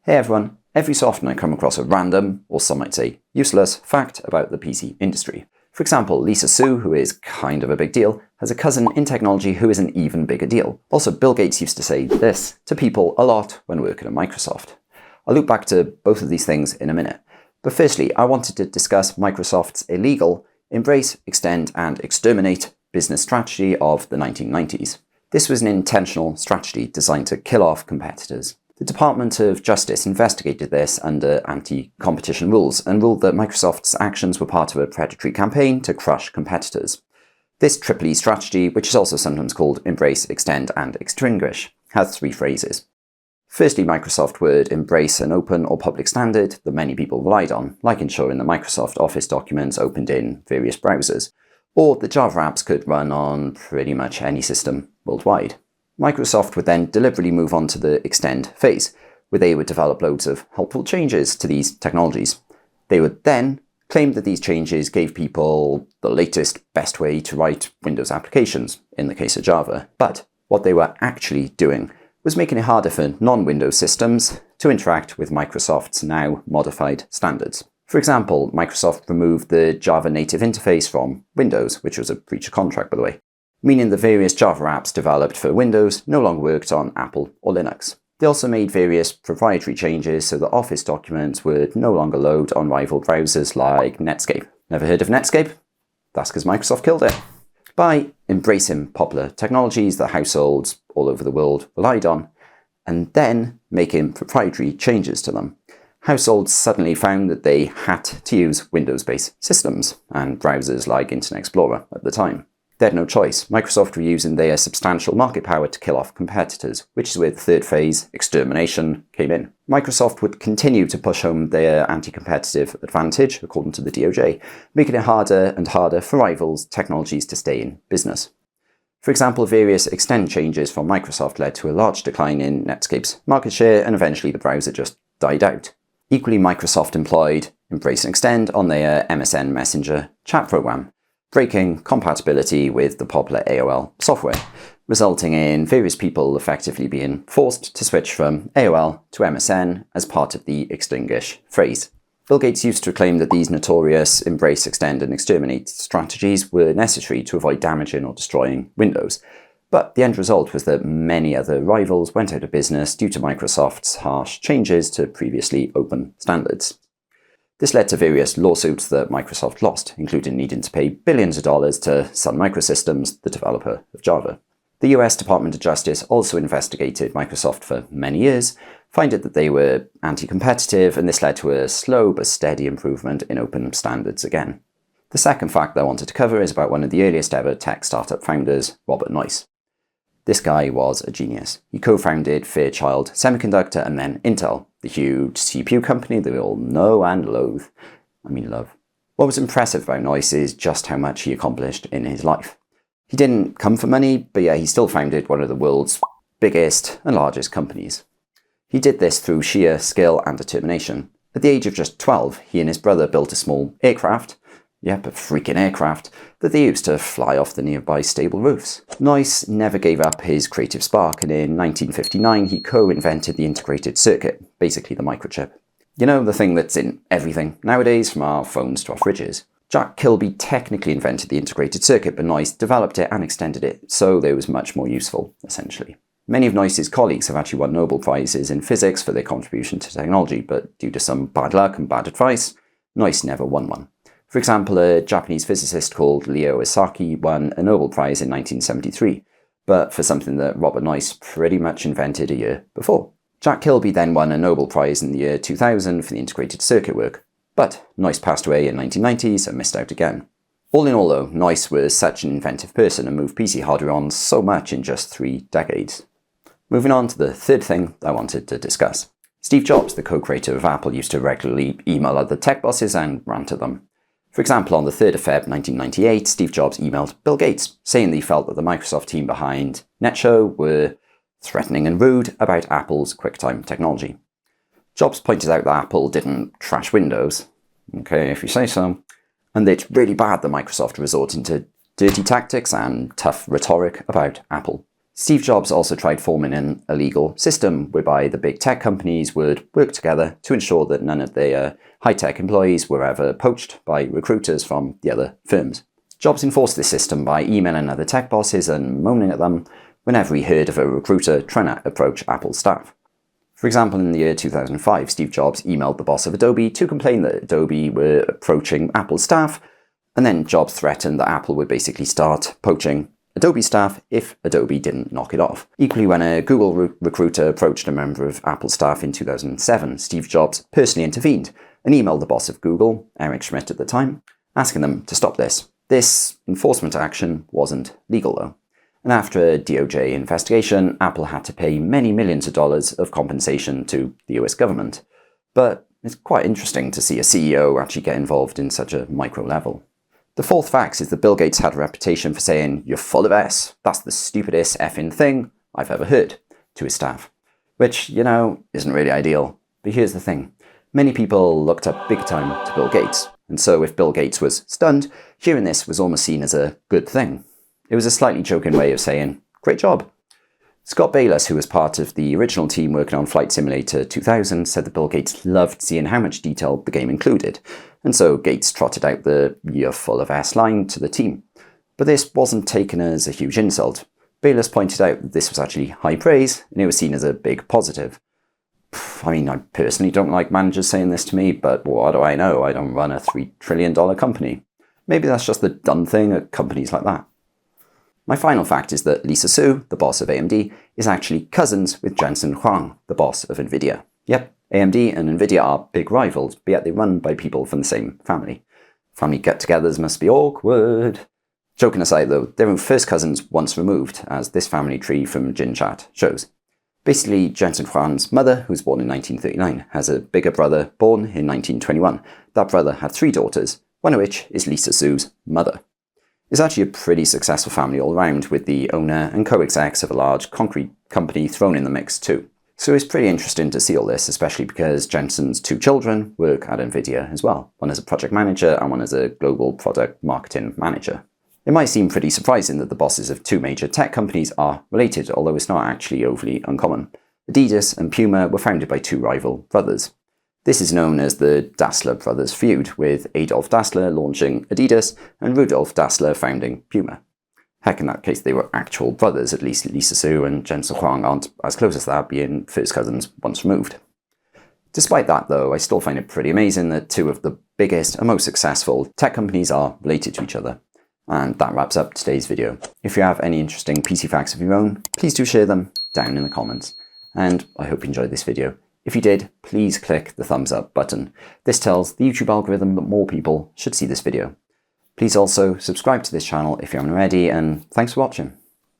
Hey everyone, every so often I come across a random, or some might say useless, fact about the PC industry. For example, Lisa Su, who is kind of a big deal, has a cousin in technology who is an even bigger deal. Also, Bill Gates used to say this to people a lot when working at Microsoft. I'll loop back to both of these things in a minute. But firstly, I wanted to discuss Microsoft's illegal Embrace, Extend and Exterminate business strategy of the 1990s. This was an intentional strategy designed to kill off competitors. The Department of Justice investigated this under anti-competition rules and ruled that Microsoft's actions were part of a predatory campaign to crush competitors. This Triple E strategy, which is also sometimes called Embrace, Extend and Extinguish, has three phases. Firstly, Microsoft would embrace an open or public standard that many people relied on, like ensuring that Microsoft Office documents opened in various browsers, or that Java apps could run on pretty much any system worldwide. Microsoft would then deliberately move on to the Extend phase, where they would develop loads of helpful changes to these technologies. They would then claim that these changes gave people the latest, best way to write Windows applications, in the case of Java. But what they were actually doing was making it harder for non-Windows systems to interact with Microsoft's now modified standards. For example, Microsoft removed the Java native interface from Windows, which was a breach of contract, by the way, meaning the various Java apps developed for Windows no longer worked on Apple or Linux. They also made various proprietary changes so that Office documents would no longer load on rival browsers like Netscape. Never heard of Netscape? That's because Microsoft killed it. By embracing popular technologies that households all over the world relied on, and then making proprietary changes to them, households suddenly found that they had to use Windows-based systems and browsers like Internet Explorer at the time. They had no choice. Microsoft were using their substantial market power to kill off competitors, which is where the third phase, extermination, came in. Microsoft would continue to push home their anti-competitive advantage, according to the DOJ, making it harder and harder for rivals' technologies to stay in business. For example, various Extend changes from Microsoft led to a large decline in Netscape's market share, and eventually the browser just died out. Equally, Microsoft employed Embrace and Extend on their MSN Messenger chat program, breaking compatibility with the popular AOL software, resulting in various people effectively being forced to switch from AOL to MSN as part of the extinguish phrase. Bill Gates used to claim that these notorious Embrace, Extend and Exterminate strategies were necessary to avoid damaging or destroying Windows, but the end result was that many other rivals went out of business due to Microsoft's harsh changes to previously open standards. This led to various lawsuits that Microsoft lost, including needing to pay billions of dollars to Sun Microsystems, the developer of Java. The US Department of Justice also investigated Microsoft for many years, finding that they were anti-competitive, and this led to a slow but steady improvement in open standards again. The second fact that I wanted to cover is about one of the earliest ever tech startup founders, Robert Noyce. This guy was a genius. He co-founded Fairchild Semiconductor and then Intel, the huge CPU company that we all know and loathe. Love. What was impressive about Noyce is just how much he accomplished in his life. He didn't come for money, but he still founded one of the world's biggest and largest companies. He did this through sheer skill and determination. At the age of just 12, he and his brother built a small aircraft, a freaking aircraft, that they used to fly off the nearby stable roofs. Noyce never gave up his creative spark, and in 1959 he co-invented the integrated circuit, basically the microchip. You know, the thing that's in everything nowadays, from our phones to our fridges. Jack Kilby technically invented the integrated circuit, but Noyce developed it and extended it, so it was much more useful, essentially. Many of Noyce's colleagues have actually won Nobel Prizes in physics for their contribution to technology, but due to some bad luck and bad advice, Noyce never won one. For example, a Japanese physicist called Leo Isaki won a Nobel Prize in 1973, but for something that Robert Noyce pretty much invented a year before. Jack Kilby then won a Nobel Prize in the year 2000 for the integrated circuit work, but Noyce passed away in 1990, so missed out again. All in all though, Noyce was such an inventive person and moved PC hardware on so much in just 3 decades. Moving on to the third thing I wanted to discuss. Steve Jobs, the co-creator of Apple, used to regularly email other tech bosses and rant at them. For example, on the 3rd of Feb 1998, Steve Jobs emailed Bill Gates, saying that he felt that the Microsoft team behind NetShow were threatening and rude about Apple's QuickTime technology. Jobs pointed out that Apple didn't trash Windows, okay, if you say so, and that it's really bad that Microsoft resorting to dirty tactics and tough rhetoric about Apple. Steve Jobs also tried forming an illegal system whereby the big tech companies would work together to ensure that none of their high-tech employees were ever poached by recruiters from the other firms. Jobs enforced this system by emailing other tech bosses and moaning at them whenever he heard of a recruiter trying to approach Apple staff. For example, in the year 2005, Steve Jobs emailed the boss of Adobe to complain that Adobe were approaching Apple staff, and then Jobs threatened that Apple would basically start poaching Adobe staff if Adobe didn't knock it off. Equally, when a Google recruiter approached a member of Apple staff in 2007, Steve Jobs personally intervened and emailed the boss of Google, Eric Schmidt at the time, asking them to stop this. This enforcement action wasn't legal though. And after a DOJ investigation, Apple had to pay many millions of dollars of compensation to the US government. But it's quite interesting to see a CEO actually get involved in such a micro level. The fourth fact is that Bill Gates had a reputation for saying, "You're full of S. That's the stupidest effing thing I've ever heard," to his staff. Which, isn't really ideal. But here's the thing. Many people looked up big time to Bill Gates. And so if Bill Gates was stunned, hearing this was almost seen as a good thing. It was a slightly joking way of saying, "Great job." Scott Bayless, who was part of the original team working on Flight Simulator 2000, said that Bill Gates loved seeing how much detail the game included, and so Gates trotted out the "you're full of S" line to the team. But this wasn't taken as a huge insult. Bayless pointed out that this was actually high praise, and it was seen as a big positive. I personally don't like managers saying this to me, but what do I know? I don't run a $3 trillion company. Maybe that's just the done thing at companies like that. My final fact is that Lisa Su, the boss of AMD, is actually cousins with Jensen Huang, the boss of Nvidia. Yep, AMD and Nvidia are big rivals, but yet they're run by people from the same family. Family get-togethers must be awkward. Joking aside though, they're first cousins once removed, as this family tree from Jin Chat shows. Basically, Jensen Huang's mother, who was born in 1939, has a bigger brother born in 1921. That brother had 3 daughters, one of which is Lisa Su's mother. It's actually a pretty successful family all around, with the owner and co-execs of a large concrete company thrown in the mix too. So it's pretty interesting to see all this, especially because Jensen's 2 children work at Nvidia as well, one as a project manager and one as a global product marketing manager. It might seem pretty surprising that the bosses of 2 major tech companies are related, although it's not actually overly uncommon. Adidas and Puma were founded by 2 rival brothers. This is known as the Dassler brothers feud, with Adolf Dassler launching Adidas and Rudolf Dassler founding Puma. Heck, in that case they were actual brothers, at least Lisa Su and Jensen Huang aren't as close as that, being first cousins once removed. Despite that though, I still find it pretty amazing that 2 of the biggest and most successful tech companies are related to each other. And that wraps up today's video. If you have any interesting PC facts of your own, please do share them down in the comments. And I hope you enjoyed this video. If you did, please click the thumbs up button. This tells the YouTube algorithm that more people should see this video. Please also subscribe to this channel if you haven't already, and thanks for watching.